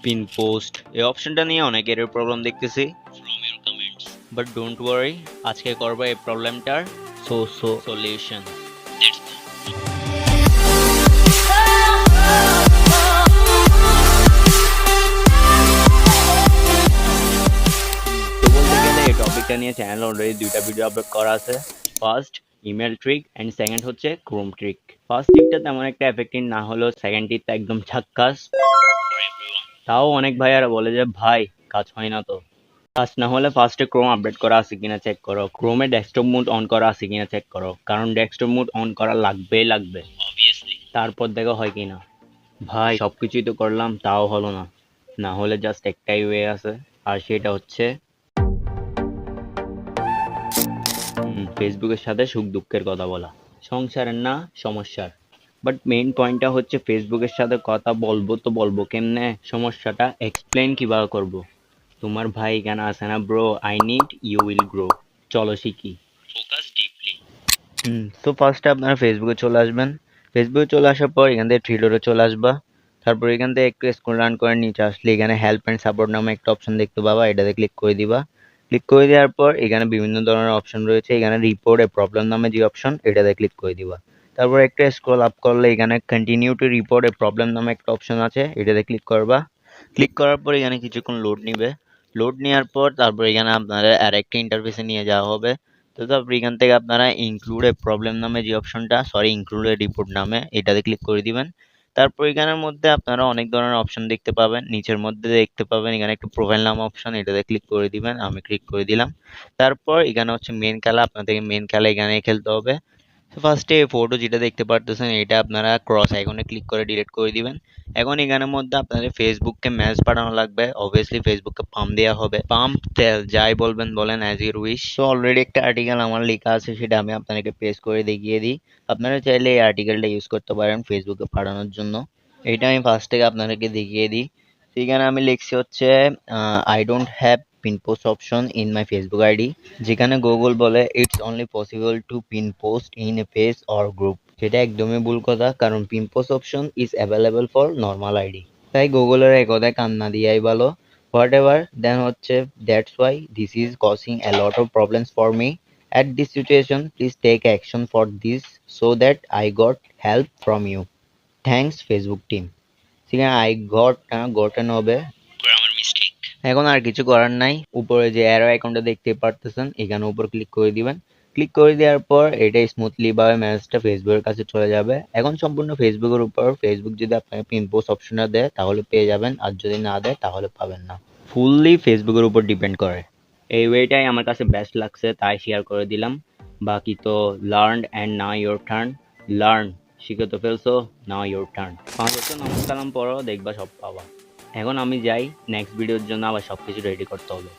Pin post এই অপশনটা নিয়ে অনেকের প্রবলেম দেখতেছি from your comments, but don't worry, আজকে করব এই প্রবলেমটার সলিউশন। তো বলতে গেলে এই টপিকটা নিয়ে চ্যানেল অলরেডি দুইটা ভিডিও আপলোড করা আছে। First email trick and second হচ্ছে ক্রোম ট্রিক। ফার্স্ট ট্রিকটা তেমন একটা এফেক্টিভ না হলেও সেকেন্ড ট্রিকটা একদম ঝাক্কাস। তাও অনেক ভাইয়ারা বলে যে ভাই কাজ হয় না, তো কাজ না হলে ফার্স্টে ক্রোম আপডেট করা আছে কিনা চেক করো, ক্রোমে ডেস্কটপ মোড অন করা আছে কিনা চেক করো, কারণ ডেস্কটপ মোড অন করা লাগবে অবভিয়াসলি। তারপর দেখো হয় কিনা। ভাই সবকিছুই তো করলাম তাও হলো না, না হলে জাস্ট একটাই ওয়ে আছে, আর সেটা হচ্ছে ফেসবুকের সাথে সুখ দুঃখের কথা বলা। সংসারের না, সমস্যার। বাট মেইন পয়েন্টটা হচ্ছে ফেসবুকের সাথে কথা বলবো তো বলবো কেমনে, সমস্যাটা এক্সপ্লেন কিভাবে করব। তোমার ভাই কেন আছে না bro, I need you will grow. চলো শিখি, ফোকাস ডিপলি। তো ফার্স্টে আপনারা ফেসবুকে চলে আসবেন। ফেসবুকে চলে আসার পর এখান থেকে থ্রি ডটে চলে আসবা। তারপর এখান থেকে একটু স্ক্রল ডাউন করে নিচে আসলে এখানে হেল্প অ্যান্ড সাপোর্ট নামে একটা অপশন দেখতে পাবা, এটাতে ক্লিক করে দিবা। ক্লিক করে দেওয়ার পর এখানে বিভিন্ন ধরনের অপশন রয়েছে, এখানে রিপোর্ট এ প্রবলেম নামে যে অপশন, এটাতে ক্লিক করে দিবা। তারপর একটা স্ক্রল আপ করলে এখানে continue to report A problem নামে একটা অপশন আছে, এটাতে ক্লিক করবা। ক্লিক করার পর এখানে কিছুক্ষণ লোড নিবে। লোড নেওয়ার পর তারপর এখানে আপনারা আরেকটা ইন্টারফেসে নিয়ে যাওয়া হবে। তো তারপর এখান থেকে আপনারা ইনক্লুড এ প্রবলেম নামে যে অপশনটা, সরি ইনক্লুড এ রিপোর্ট নামে, এটাতে ক্লিক করে দিবেন। তারপর এখানের মধ্যে আপনারা অনেক ধরনের অপশন দেখতে পাবেন, নিচের মধ্যে দেখতে পাবেন এখানে একটা প্রোফাইল নাম অপশন, এটাতে ক্লিক করে দিবেন, আমি ক্লিক করে দিলাম। তারপর এখানে হচ্ছে মেন খেলা, আপনাদেরকে মেন খেলা এখানে খেলতে হবে। ফার্স্টে ফটো যেটা দেখতে পারতেছেন এটা আপনারা ক্রস আইকনে ক্লিক করে ডিলিট করে দিবেন। এখন এখানের মধ্যে আপনাদের ফেসবুককে মেসেজ পাঠানো লাগবে, অবভিয়াসলি ফেসবুককে পাম্প দেওয়া হবে, পাম্প তেল যাই বলবেন বলেন অ্যাজ ইউর উইশ। তো অলরেডি একটা আর্টিকেল আমার লেখা আছে, সেটা আমি আপনাদেরকে পেস্ট করে দেখিয়ে দিই। আপনারা চাইলে এই আর্টিকেলটা ইউজ করতে পারেন ফেসবুকে পাঠানোর জন্য। এটা আমি ফার্স্ট থেকে আপনাদেরকে দেখিয়ে দিই। সেখানে আমি লিখছি হচ্ছে I don't have pin post option in my Facebook ID, যেখানে গুগল বলে it's only possible to pin post in a page or group. সেটা একদমই ভুল কথা, কারণ pin post option is available for normal ID. তাই গুগলের এই কথায় কান না দিয়াই ভালো। হোয়াট এভার দেন হচ্ছে, that's why this is causing A lot of problems for me at this situation. Please take action for this so that I got help from you. Thanks Facebook team. সেখানে I gotten হবে, grammar mistake. এখন আর কিছু করার নাই, উপরে যে arrow আইকনটা দেখতে পারতেছেন এখানে উপর ক্লিক করে দিবেন। ক্লিক করে দেওয়ার পর এটা স্মুথলি ভাবে মেসেজটা ফেসবুকের কাছে চলে যাবে। এখন সম্পূর্ণ ফেসবুকের উপর, ফেসবুক যদি আপনাকে পিন পোস্ট অপশনটা দেয় তাহলে পেয়ে যাবেন, আর যদি না দেয় তাহলে পাবেন না। ফুললি ফেসবুকের উপর ডিপেন্ড করে। এই ওয়েটাই আমার কাছে বেস্ট লাগছে তাই শেয়ার করে দিলাম। বাকি তো learn and now your turn. Learn, শিখে তো ফেলছো, নাও ইয়োর টার্ন। 5 ওয়াক্ত নামাজ কালাম পড়ো, দেখবা সব পাবা। এখন আমি যাই, নেক্সট ভিডিওর জন্য আবার সবকিছু রেডি করতে হবে।